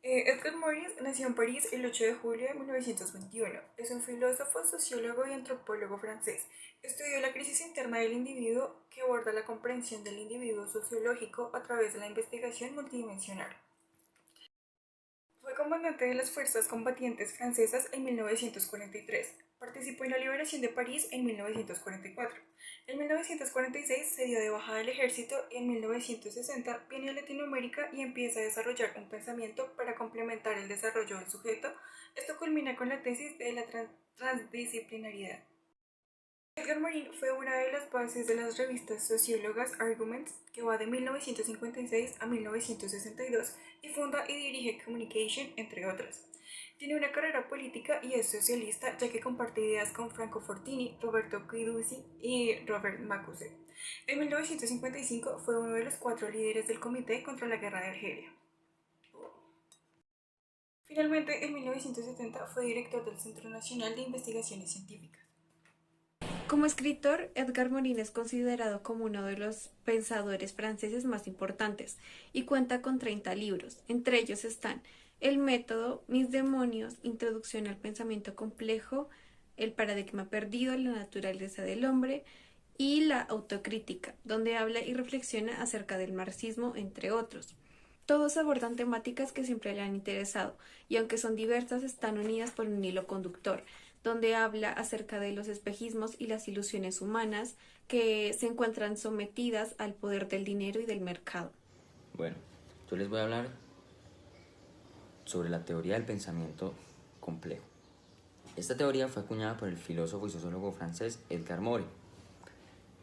Edgar Morin nació en París el 8 de julio de 1921. Es un filósofo, sociólogo y antropólogo francés. Estudió la crisis interna del individuo, que aborda la comprensión del individuo sociológico a través de la investigación multidimensional. Fue comandante de las fuerzas combatientes francesas en 1943. Participó en la liberación de París en 1944. En 1946 se dio de baja del ejército y en 1960 viene a Latinoamérica y empieza a desarrollar un pensamiento para complementar el desarrollo del sujeto. Esto culmina con la tesis de la transdisciplinariedad. Edgar Morin fue una de las bases de las revistas sociólogas Arguments, que va de 1956 a 1962, y funda y dirige Communication, entre otras. Tiene una carrera política y es socialista, ya que comparte ideas con Franco Fortini, Roberto Guiducci y Robert Mapuse. En 1955 fue uno de los 4 líderes del Comité contra la Guerra de Argelia. Finalmente, en 1970 fue director del Centro Nacional de Investigaciones Científicas. Como escritor, Edgar Morin es considerado como uno de los pensadores franceses más importantes y cuenta con 30 libros. Entre ellos están El método, Mis demonios, Introducción al pensamiento complejo, El paradigma perdido, La naturaleza del hombre y La autocrítica, donde habla y reflexiona acerca del marxismo, entre otros. Todos abordan temáticas que siempre le han interesado y aunque son diversas están unidas por un hilo conductor, donde habla acerca de los espejismos y las ilusiones humanas que se encuentran sometidas al poder del dinero y del mercado. Bueno, yo les voy a hablar sobre la teoría del pensamiento complejo. Esta teoría fue acuñada por el filósofo y sociólogo francés Edgar Morin,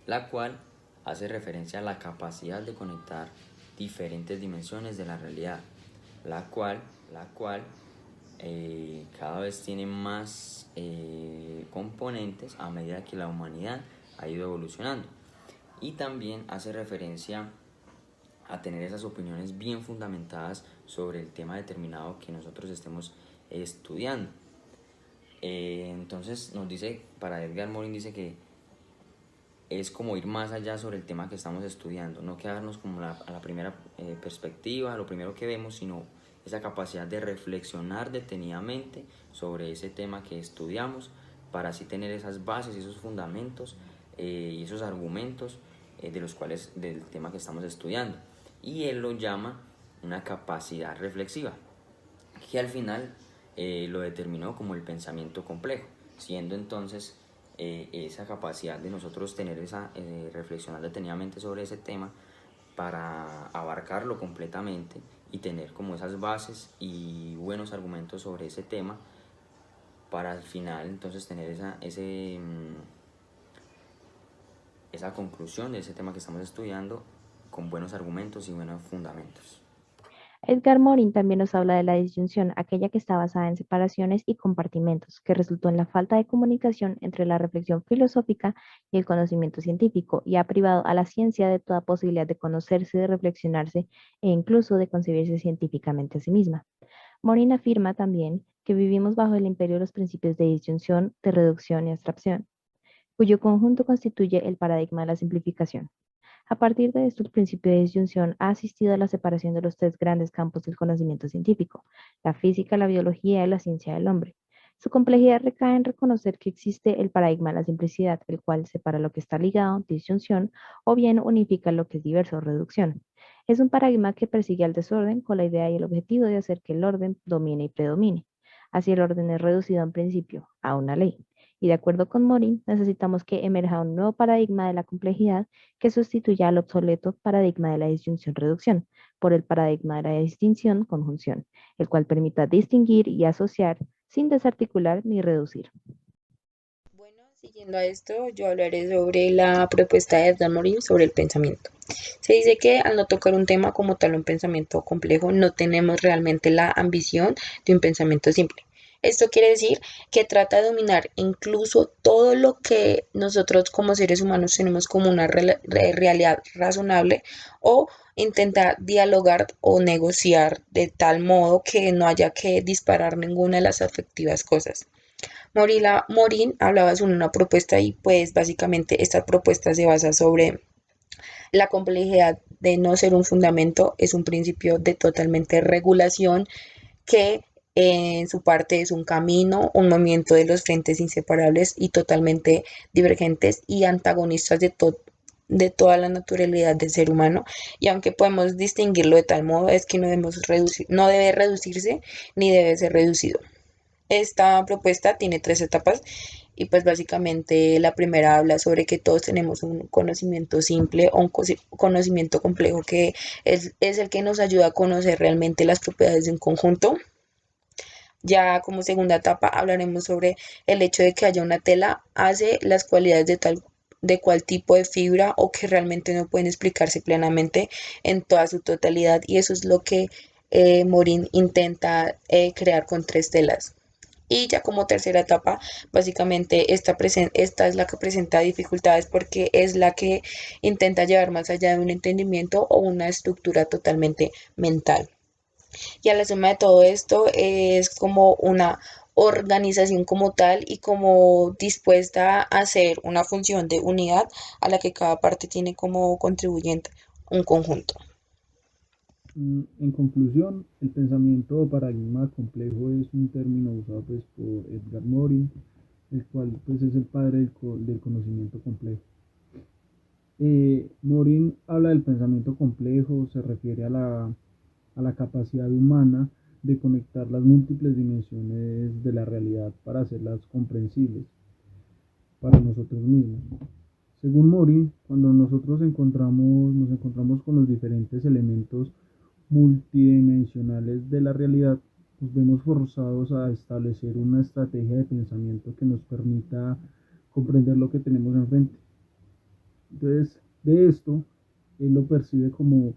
la cual hace referencia a la capacidad de conectar diferentes dimensiones de la realidad, la cual cada vez tiene más componentes a medida que la humanidad ha ido evolucionando. Y también hace referencia a tener esas opiniones bien fundamentadas sobre el tema determinado que nosotros estemos estudiando. Entonces nos dice, para Edgar Morin dice que es como ir más allá sobre el tema que estamos estudiando, no quedarnos como a la primera perspectiva, a lo primero que vemos, sino esa capacidad de reflexionar detenidamente sobre ese tema que estudiamos para así tener esas bases, esos fundamentos y esos argumentos de los cuales del tema que estamos estudiando. Y él lo llama una capacidad reflexiva, que al final lo determinó como el pensamiento complejo, siendo entonces esa capacidad de nosotros tener esa reflexionar detenidamente sobre ese tema para abarcarlo completamente y tener como esas bases y buenos argumentos sobre ese tema para al final entonces tener esa conclusión de ese tema que estamos estudiando con buenos argumentos y buenos fundamentos. Edgar Morin también nos habla de la disyunción, aquella que está basada en separaciones y compartimentos, que resultó en la falta de comunicación entre la reflexión filosófica y el conocimiento científico, y ha privado a la ciencia de toda posibilidad de conocerse, de reflexionarse e incluso de concebirse científicamente a sí misma. Morin afirma también que vivimos bajo el imperio de los principios de disyunción, de reducción y abstracción, cuyo conjunto constituye el paradigma de la simplificación. A partir de esto, el principio de disyunción ha asistido a la separación de los 3 grandes campos del conocimiento científico: la física, la biología y la ciencia del hombre. Su complejidad recae en reconocer que existe el paradigma de la simplicidad, el cual separa lo que está ligado, disyunción, o bien unifica lo que es diverso, reducción. Es un paradigma que persigue al desorden con la idea y el objetivo de hacer que el orden domine y predomine. Así el orden es reducido en principio a una ley. Y de acuerdo con Morin, necesitamos que emerja un nuevo paradigma de la complejidad que sustituya al obsoleto paradigma de la disyunción-reducción por el paradigma de la distinción-conjunción, el cual permita distinguir y asociar sin desarticular ni reducir. Bueno, siguiendo a esto, yo hablaré sobre la propuesta de Edgar Morin sobre el pensamiento. Se dice que al no tocar un tema como tal, un pensamiento complejo, no tenemos realmente la ambición de un pensamiento simple. Esto quiere decir que trata de dominar incluso todo lo que nosotros como seres humanos tenemos como una realidad razonable o intentar dialogar o negociar de tal modo que no haya que disparar ninguna de las afectivas cosas. Morin hablaba sobre una propuesta y pues básicamente esta propuesta se basa sobre la complejidad de no ser un fundamento, es un principio de totalmente regulación que en su parte es un camino, un movimiento de los frentes inseparables y totalmente divergentes y antagonistas de toda la naturalidad del ser humano, y aunque podemos distinguirlo de tal modo, es que no debe reducirse ni debe ser reducido. Esta propuesta tiene tres etapas y pues básicamente la primera habla sobre que todos tenemos un conocimiento simple o un conocimiento complejo que es el que nos ayuda a conocer realmente las propiedades de un conjunto. Ya como segunda etapa hablaremos sobre el hecho de que haya una tela hace las cualidades de cual tipo de fibra o que realmente no pueden explicarse plenamente en toda su totalidad, y eso es lo que Morin intenta crear con tres telas. Y ya como tercera etapa, básicamente esta es la que presenta dificultades porque es la que intenta llevar más allá de un entendimiento o una estructura totalmente mental. Y a la suma de todo esto es como una organización como tal y como dispuesta a hacer una función de unidad a la que cada parte tiene como contribuyente un conjunto. En conclusión, el pensamiento o paradigma complejo es un término usado pues, por Edgar Morin, el cual pues, es el padre del conocimiento complejo. Morin habla del pensamiento complejo, se refiere a la capacidad humana de conectar las múltiples dimensiones de la realidad para hacerlas comprensibles para nosotros mismos. Según Morin, cuando nos encontramos con los diferentes elementos multidimensionales de la realidad, nos vemos forzados a establecer una estrategia de pensamiento que nos permita comprender lo que tenemos enfrente. Entonces, de esto, él lo percibe como, o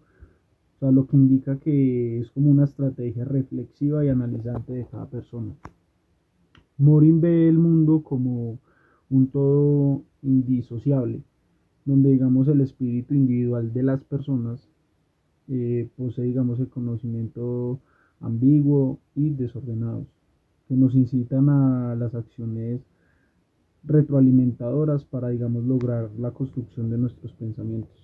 sea, lo que indica que es como una estrategia reflexiva y analizante de cada persona. Morin ve el mundo como un todo indisociable, donde digamos el espíritu individual de las personas posee digamos el conocimiento ambiguo y desordenados, que nos incitan a las acciones retroalimentadoras para digamos lograr la construcción de nuestros pensamientos.